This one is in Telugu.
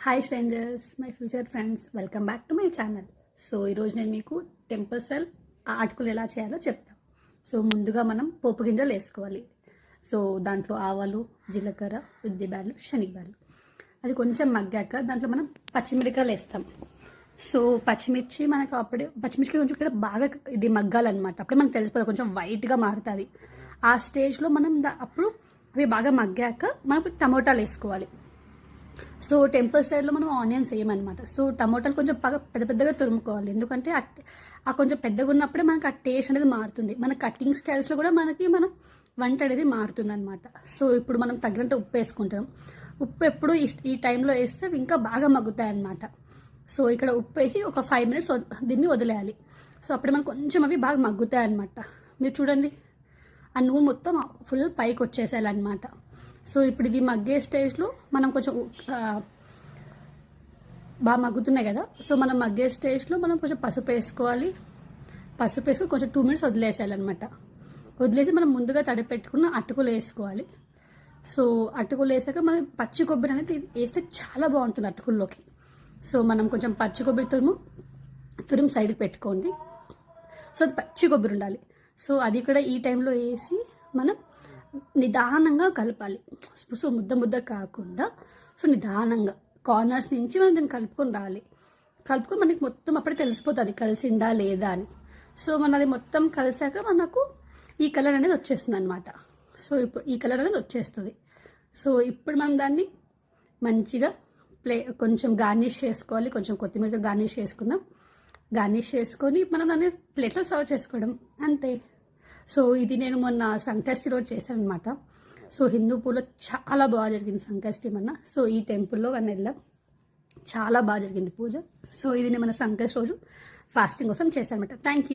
Hi strangers, my future friends, welcome back to my channel. So ఈరోజు నేను మీకు టెంపుల్ స్టైల్ అటుకులు ఎలా చేయాలో చెప్తాను. సో ముందుగా మనం పోపు గింజలు వేసుకోవాలి. సో దాంట్లో ఆవాలు, జీలకర్ర, ఉద్దిబ్యాలు, శనగబ్యాలు. అది కొంచెం మగ్గాక దాంట్లో మనం పచ్చిమిరపకాయలు వేస్తాం. సో పచ్చిమిర్చి మనకు అప్పుడే పచ్చిమిర్చి కొంచెం ఇక్కడ బాగా ఇది మగ్గాలన్నమాట. అప్పుడే మనకు తెలిసిపోతుంది, కొంచెం వైట్గా మారుతుంది. ఆ స్టేజ్లో మనం అప్పుడు అవి బాగా మగ్గాక మనకు టమోటాలు వేసుకోవాలి. సో టెంపుల్ స్టైల్లో మనం ఆనియన్స్ వేయమన్నమాట. సో టమోటాలు కొంచెం బాగా పెద్దగా తురుముకోవాలి, ఎందుకంటే ఆ కొంచెం పెద్దగా ఉన్నప్పుడే మనకి ఆ టేస్ట్ అనేది మారుతుంది. మన కటింగ్ స్టైల్స్లో కూడా మన వంట అనేది మారుతుంది అనమాట. సో ఇప్పుడు మనం తగినంత ఉప్పు వేసుకుంటాం. ఉప్పు ఎప్పుడు ఈ టైంలో వేస్తే ఇంకా బాగా మగ్గుతాయి అన్నమాట. సో ఇక్కడ ఉప్పు వేసి ఒక 5 minutes దీన్ని వదిలేయాలి. సో అప్పుడు మనకు కొంచెం అవి బాగా మగ్గుతాయి అన్నమాట. మీరు చూడండి, ఆ నూనె మొత్తం ఫుల్ పైకి వచ్చేసేయాలన్నమాట. సో ఇప్పుడు ఇది మగ్గే స్టేజ్లో మనం కొంచెం బాగా మగ్గుతున్నాయి కదా. సో మనం మగ్గే స్టేజ్లో మనం కొంచెం పసుపు వేసుకోవాలి. పసుపు వేసుకొని కొంచెం 2 minutes వదిలేసేయాలన్నమాట. వదిలేసి మనం ముందుగా తడిపెట్టుకున్న అటుకులు వేసుకోవాలి. సో అటుకులు వేసాక మనం పచ్చి కొబ్బరి అనేది వేస్తే చాలా బాగుంటుంది అటుకుల్లోకి. సో మనం కొంచెం పచ్చి కొబ్బరి తురుము సైడ్కి పెట్టుకోండి. సో అది పచ్చి కొబ్బరి ఉండాలి. సో అది కూడా ఈ టైంలో వేసి మనం నిదానంగా కలపాలి. సో ముద్ద కాకుండా సో నిదానంగా కార్నర్స్ నుంచి మనం దీన్ని కలుపుకొని రావాలి. కలుపుకొని మనకి మొత్తం అప్పుడే తెలిసిపోతుంది కలిసిందా లేదా అని. సో అది మొత్తం కలిసాక మనకు ఈ కలర్ అనేది వచ్చేస్తుంది అనమాట. సో ఇప్పుడు ఈ కలర్ అనేది వచ్చేస్తుంది. సో ఇప్పుడు మనం దాన్ని మంచిగా కొంచెం గార్నిష్ చేసుకోవాలి. కొంచెం కొత్తిమీరతో గార్నిష్ చేసుకుందాం. గార్నిష్ చేసుకొని మనం దాన్ని ప్లేట్లో సర్వ్ చేసుకోవడం అంతే. సో ఇది నేను మొన్న సంకష్టి రోజు చేశాను అనమాట. సో హిందూపూర్లో చాలా బాగా జరిగింది సంకష్టి మొన్న. సో ఈ టెంపుల్లో వన్ వెళ్ళాం, చాలా బాగా జరిగింది పూజ. సో ఇది నేను మన సంకష్టి రోజు ఫాస్టింగ్ కోసం చేశాను అనమాట. Thank you.